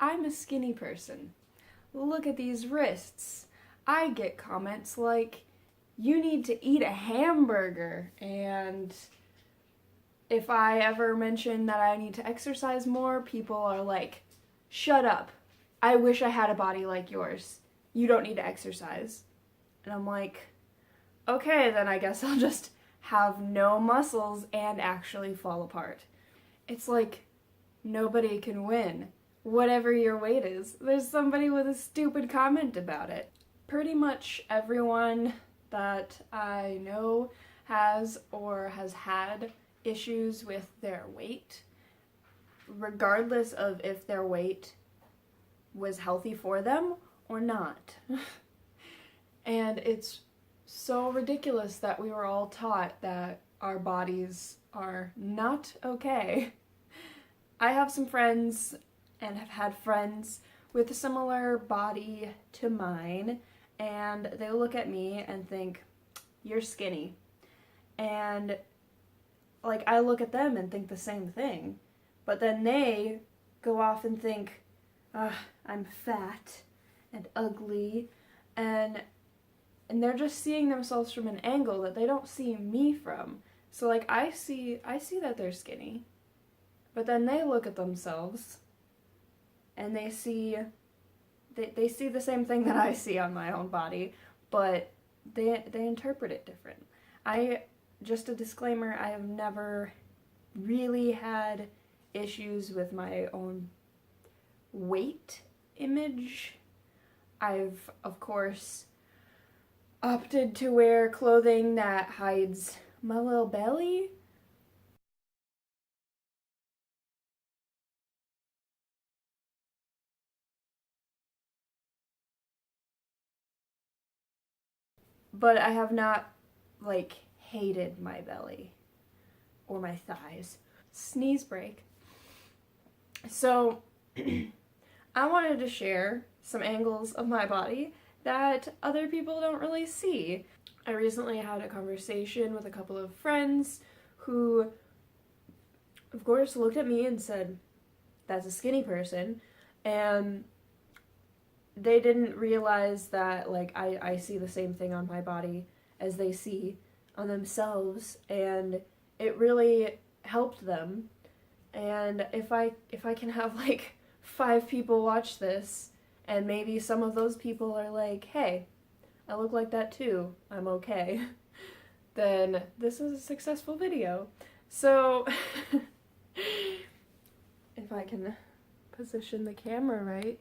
I'm a skinny person. Look at these wrists. I get comments like, you need to eat a hamburger. And if I ever mention that I need to exercise more, people are like, shut up. I wish I had a body like yours. You don't need to exercise. And I'm like, okay, then I guess I'll just have no muscles and actually fall apart. It's like nobody can win. Whatever your weight is, there's somebody with a stupid comment about it. Pretty much everyone that I know has or has had issues with their weight, regardless of if their weight was healthy for them or not. And it's so ridiculous that we were all taught that our bodies are not okay. I have some friends and have had friends with a similar body to mine, and they look at me and think, you're skinny. And like I look at them and think the same thing, but then they go off and think, I'm fat and ugly, and they're just seeing themselves from an angle that they don't see me from. So like I see that they're skinny, but then they look at themselves and they see the same thing that I see on my own body, but they interpret it different. Just a disclaimer, I have never really had issues with my own weight image. I've, of course, opted to wear clothing that hides my little belly. But I have not, like, hated my belly or my thighs. Sneeze break. So, I wanted to share some angles of my body that other people don't really see. I recently had a conversation with a couple of friends who, of course, looked at me and said, that's a skinny person. And they didn't realize that, like, I see the same thing on my body as they see on themselves. And it really helped them. And if I can have, like, 5 people watch this, and maybe some of those people are like, hey, I look like that too, I'm okay, then this is a successful video. So, if I can position the camera right.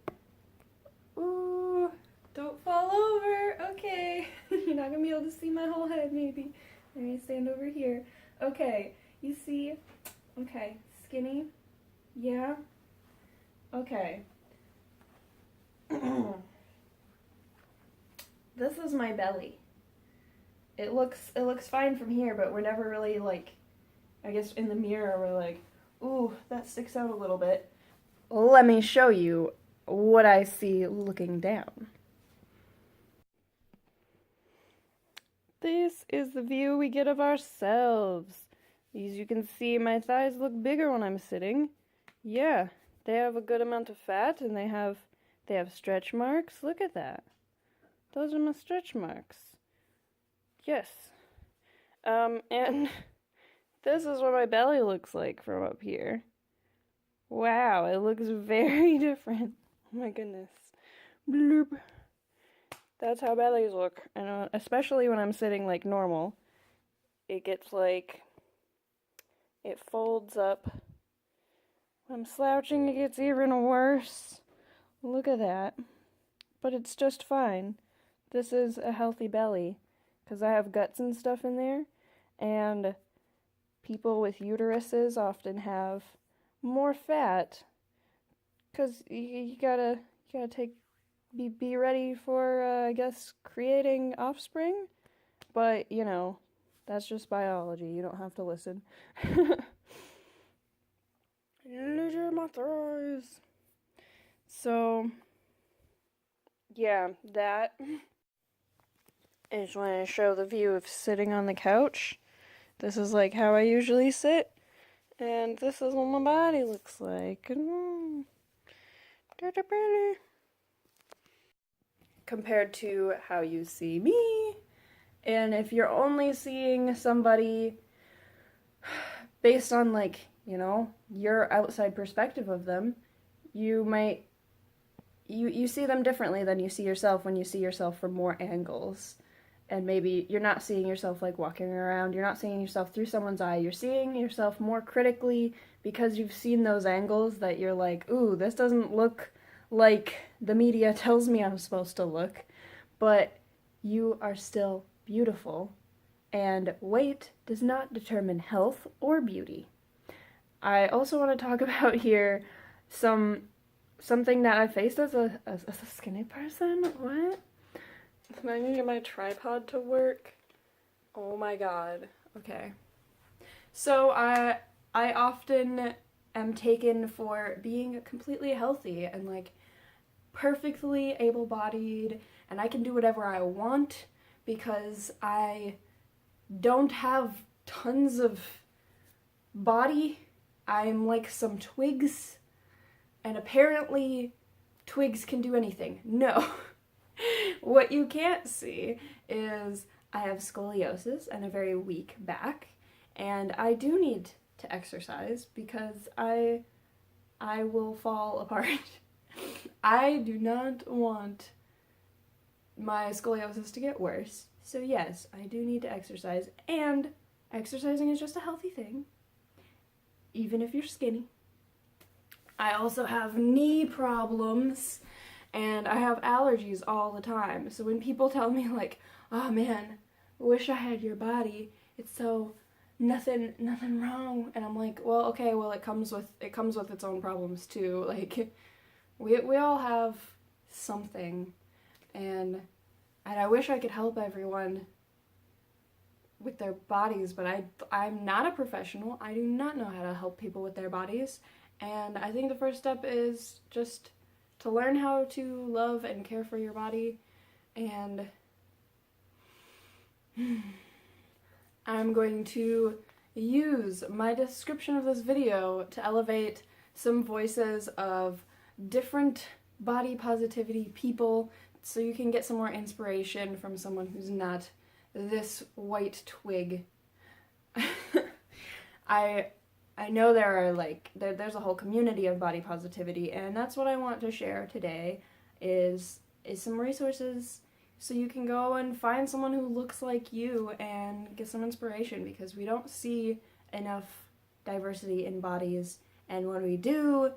Ooh, don't fall over, okay. You're not gonna be able to see my whole head, maybe. Let me stand over here. Okay, you see, okay, skinny, yeah, okay. This is my belly. It looks fine from here, but we're never really, like, I guess in the mirror we're like, ooh, that sticks out a little bit. Let me show you what I see looking down. This is the view we get of ourselves. As you can see, my thighs look bigger when I'm sitting. Yeah, they have a good amount of fat, and they have stretch marks. Look at that. Those are my stretch marks. Yes. And this is what my belly looks like from up here. Wow, it looks very different. Oh my goodness. Bloop. That's how bellies look. And especially when I'm sitting like normal, it gets like, it folds up. When I'm slouching, it gets even worse. Look at that. But it's just fine. This is a healthy belly, because I have guts and stuff in there, and people with uteruses often have more fat, because you gotta be ready for, I guess, creating offspring, but, you know, that's just biology, you don't have to listen. Look at my thighs. So, yeah, that... I just want to show the view of sitting on the couch. This is like how I usually sit. And this is what my body looks like. Da, compared to how you see me. And if you're only seeing somebody based on, like, you know, your outside perspective of them, you might you see them differently than you see yourself when you see yourself from more angles. And maybe you're not seeing yourself like walking around, you're not seeing yourself through someone's eye, you're seeing yourself more critically because you've seen those angles that you're like, ooh, this doesn't look like the media tells me I'm supposed to look, but you are still beautiful, and weight does not determine health or beauty. I also want to talk about here something that I faced as a skinny person. What? Am I gonna get my tripod to work? Oh my god. Okay. So I often am taken for being completely healthy and like perfectly able-bodied, and I can do whatever I want because I don't have tons of body. I'm like some twigs, and apparently twigs can do anything. No. What you can't see is I have scoliosis and a very weak back, and I do need to exercise because I will fall apart. I do not want my scoliosis to get worse, so yes, I do need to exercise, and exercising is just a healthy thing, even if you're skinny. I also have knee problems, and I have allergies all the time, so when people tell me like, oh man, wish I had your body, it's so nothing wrong, and I'm like, well, okay, well, it comes with its own problems too. Like, we all have something, and I wish I could help everyone with their bodies, but I'm not a professional. I do not know how to help people with their bodies, and I think the first step is just to learn how to love and care for your body. And I'm going to use my description of this video to elevate some voices of different body positivity people so you can get some more inspiration from someone who's not this white twig. I know there are like there's a whole community of body positivity, and that's what I want to share today is some resources so you can go and find someone who looks like you and get some inspiration, because we don't see enough diversity in bodies, and when we do,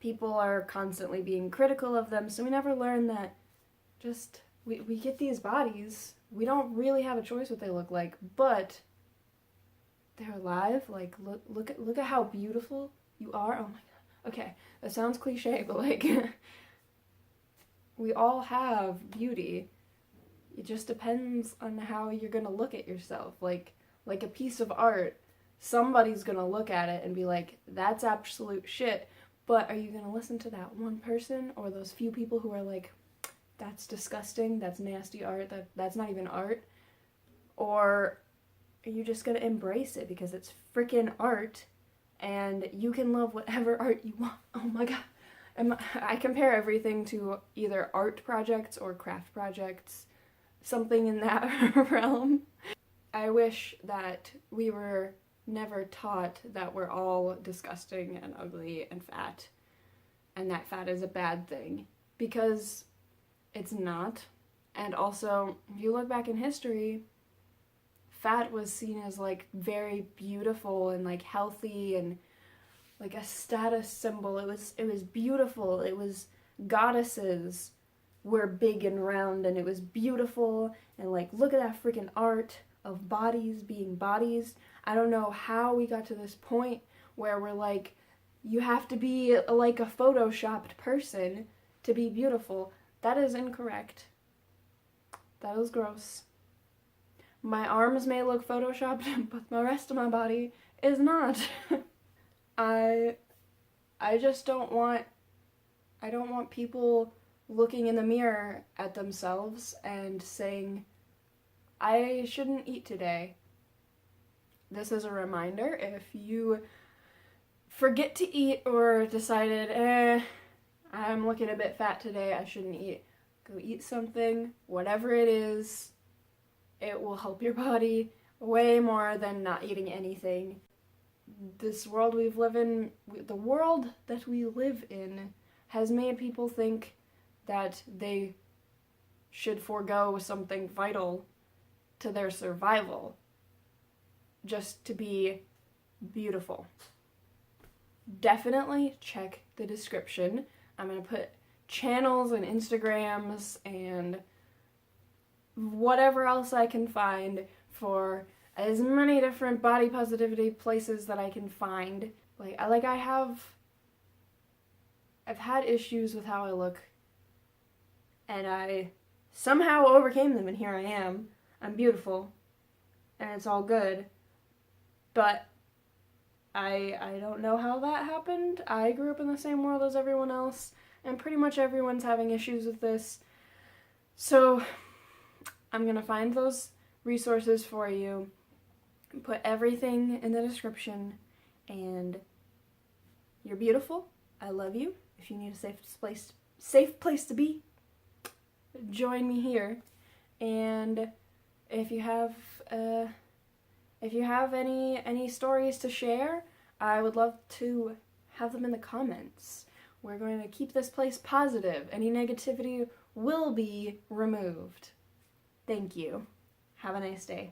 people are constantly being critical of them, so we never learn that just we get these bodies, we don't really have a choice what they look like, but they're alive. Like, look at how beautiful you are. Oh my god. Okay, that sounds cliche, but like we all have beauty. It just depends on how you're gonna look at yourself. Like a piece of art, somebody's gonna look at it and be like, that's absolute shit. But are you gonna listen to that one person or those few people who are like, that's disgusting, that's nasty art, that's not even art? Or are you just gonna embrace it because it's freaking art and you can love whatever art you want? Oh my god. I compare everything to either art projects or craft projects, something in that realm. I wish that we were never taught that we're all disgusting and ugly and fat, and that fat is a bad thing, because it's not. And also, if you look back in history, fat was seen as like very beautiful and like healthy and like a status symbol. It was beautiful. It was goddesses were big and round, and it was beautiful, and like, look at that freaking art of bodies being bodies. I don't know how we got to this point where we're like, you have to be like a photoshopped person to be beautiful. That is incorrect. That is gross. My arms may look photoshopped, but the rest of my body is not. I just don't want people looking in the mirror at themselves and saying, I shouldn't eat today. This is a reminder, if you forget to eat or decided, I I'm looking a bit fat today, I shouldn't eat. Go eat something, whatever it is. It will help your body way more than not eating anything. This world we live in, the world that we live in, has made people think that they should forego something vital to their survival just to be beautiful. Definitely check the description. I'm going to put channels and Instagrams and whatever else I can find for as many different body positivity places that I can find. I've had issues with how I look, and I somehow overcame them, and here I am. I'm beautiful, and it's all good, but I don't know how that happened. I grew up in the same world as everyone else, and pretty much everyone's having issues with this. So I'm gonna find those resources for you, put everything in the description, and you're beautiful. I love you. If you need a safe place to be, join me here. And if you have any stories to share, I would love to have them in the comments. We're going to keep this place positive. Any negativity will be removed. Thank you. Have a nice day.